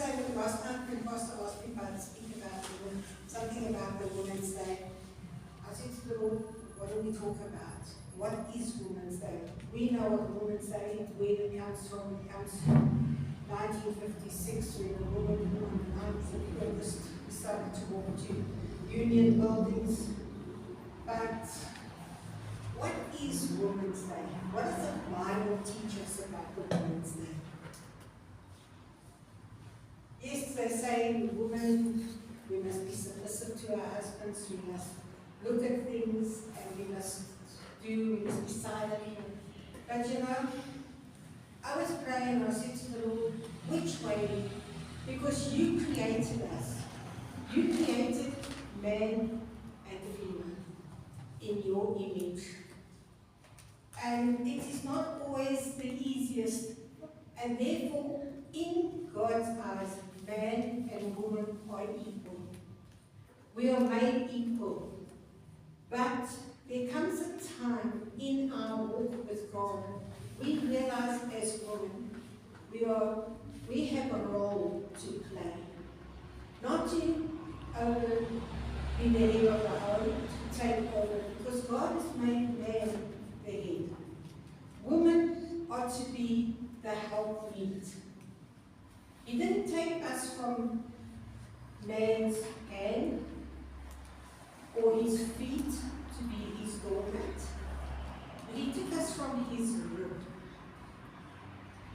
say that last night when Pastor asked me about speak about something about the Women's Day, I said to the Lord, what do we talk about? What is Women's Day? We know what Women's Day is, where it comes from. It comes from 1956 when a woman on the 9th of August decided to walk to union buildings. But what is Women's Day? What does the Bible teach us about the Women's Day? Yes, they say women, we must be submissive to our husbands, we must look at things, and we must be silent. But you know, I was praying, I said to the Lord, which way? Because you created us. You created man and female in your image. And it is not always the easiest. And therefore, in God's eyes, man and woman are equal. We are made equal. But there comes a time in our walk with God, we realize as women, we have a role to play. Not to be the head of the home, to take over, because God has made man the head. Women are to be the helpmeet. He didn't take us from man's hand or his feet to be his doormat. But he took us from his rib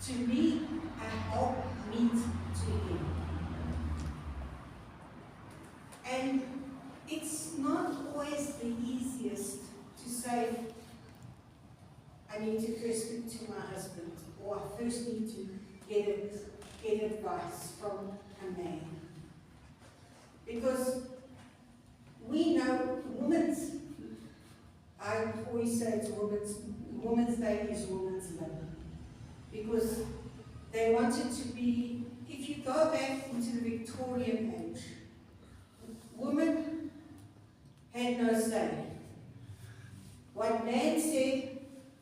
to be a helpmeet to him. And it's not always the easiest to say, I need to first speak to my husband, or I first need to get advice from a man. Because we know I always say it's Women's Day is Women's Lib. Because they wanted to be, if you go back into the Victorian age, women had no say. What man said,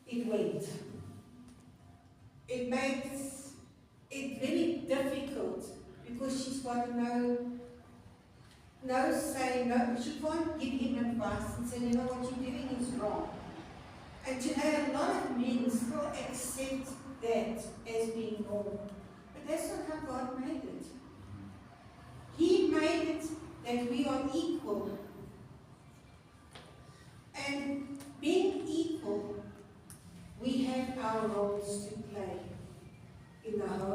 it went. It makes it very difficult because she's got no say, she can't give him advice and say, you know, what you're doing is wrong. And today a lot of men still accept that as being normal. But that's not how God made it. He made it that we are equal. And being equal, we have our roles to play in the home,